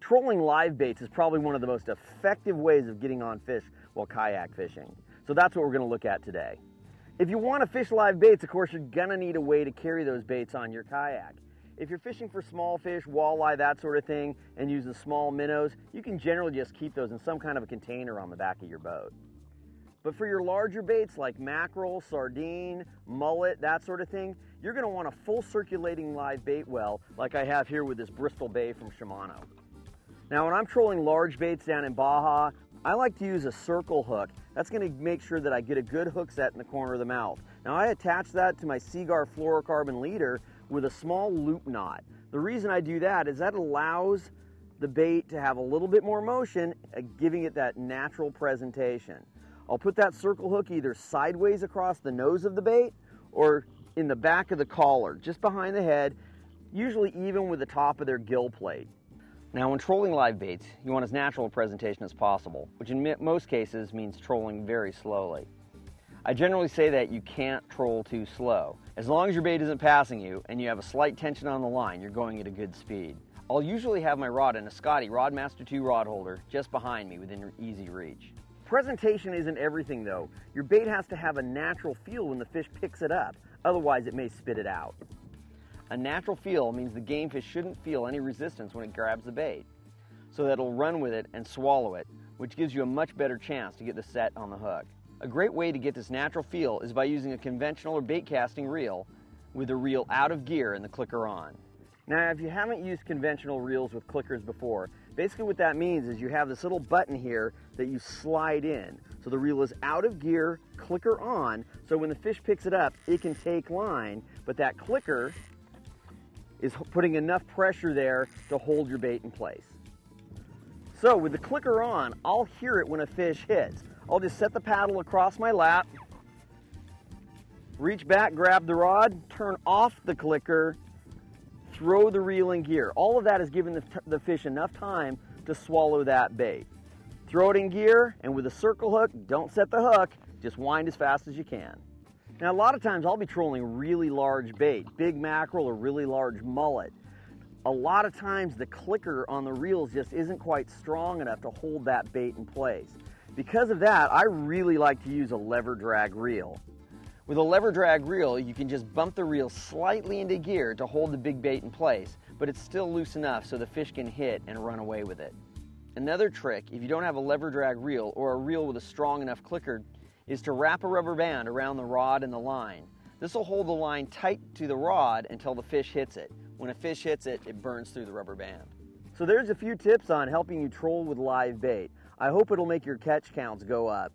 Trolling live baits is probably one of the most effective ways of getting on fish while kayak fishing. So that's what we're going to look at today. If you want to fish live baits, of course, you're going to need a way to carry those baits on your kayak. If you're fishing for small fish, walleye, that sort of thing, and using small minnows, you can generally just keep those in some kind of a container on the back of your boat. But for your larger baits like mackerel, sardine, mullet, that sort of thing, you're going to want a full circulating live bait well like I have here with this Bristol Bay from Shimano. Now when I'm trolling large baits down in Baja, I like to use a circle hook. That's going to make sure that I get a good hook set in the corner of the mouth. Now I attach that to my Seaguar fluorocarbon leader with a small loop knot. The reason I do that is that allows the bait to have a little bit more motion, giving it that natural presentation. I'll put that circle hook either sideways across the nose of the bait or in the back of the collar, just behind the head, usually even with the top of their gill plate. Now when trolling live baits, you want as natural a presentation as possible, which in most cases means trolling very slowly. I generally say that you can't troll too slow. As long as your bait isn't passing you and you have a slight tension on the line, you're going at a good speed. I'll usually have my rod in a Scotty Rodmaster 2 rod holder just behind me within easy reach. Presentation isn't everything though. Your bait has to have a natural feel when the fish picks it up, otherwise it may spit it out. A natural feel means the game fish shouldn't feel any resistance when it grabs the bait, so that it'll run with it and swallow it, which gives you a much better chance to get the set on the hook. A great way to get this natural feel is by using a conventional or bait casting reel with the reel out of gear and the clicker on. Now if you haven't used conventional reels with clickers before, basically what that means is you have this little button here that you slide in. So the reel is out of gear, clicker on, so when the fish picks it up, it can take line, but that clicker is putting enough pressure there to hold your bait in place. So with the clicker on, I'll hear it when a fish hits. I'll just set the paddle across my lap, reach back, grab the rod, turn off the clicker, throw the reel in gear. All of that is giving the fish enough time to swallow that bait. Throw it in gear, and with a circle hook, don't set the hook, just wind as fast as you can. Now a lot of times I'll be trolling really large bait, big mackerel or really large mullet. A lot of times the clicker on the reels just isn't quite strong enough to hold that bait in place. Because of that, I really like to use a lever drag reel. With a lever drag reel, you can just bump the reel slightly into gear to hold the big bait in place, but it's still loose enough so the fish can hit and run away with it. Another trick, if you don't have a lever drag reel or a reel with a strong enough clicker, is to wrap a rubber band around the rod and the line. This will hold the line tight to the rod until the fish hits it. When a fish hits it, it burns through the rubber band. So there's a few tips on helping you troll with live bait. I hope it'll make your catch counts go up.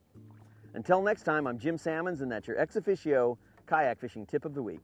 Until next time, I'm Jim Sammons, and that's your ex officio kayak fishing tip of the week.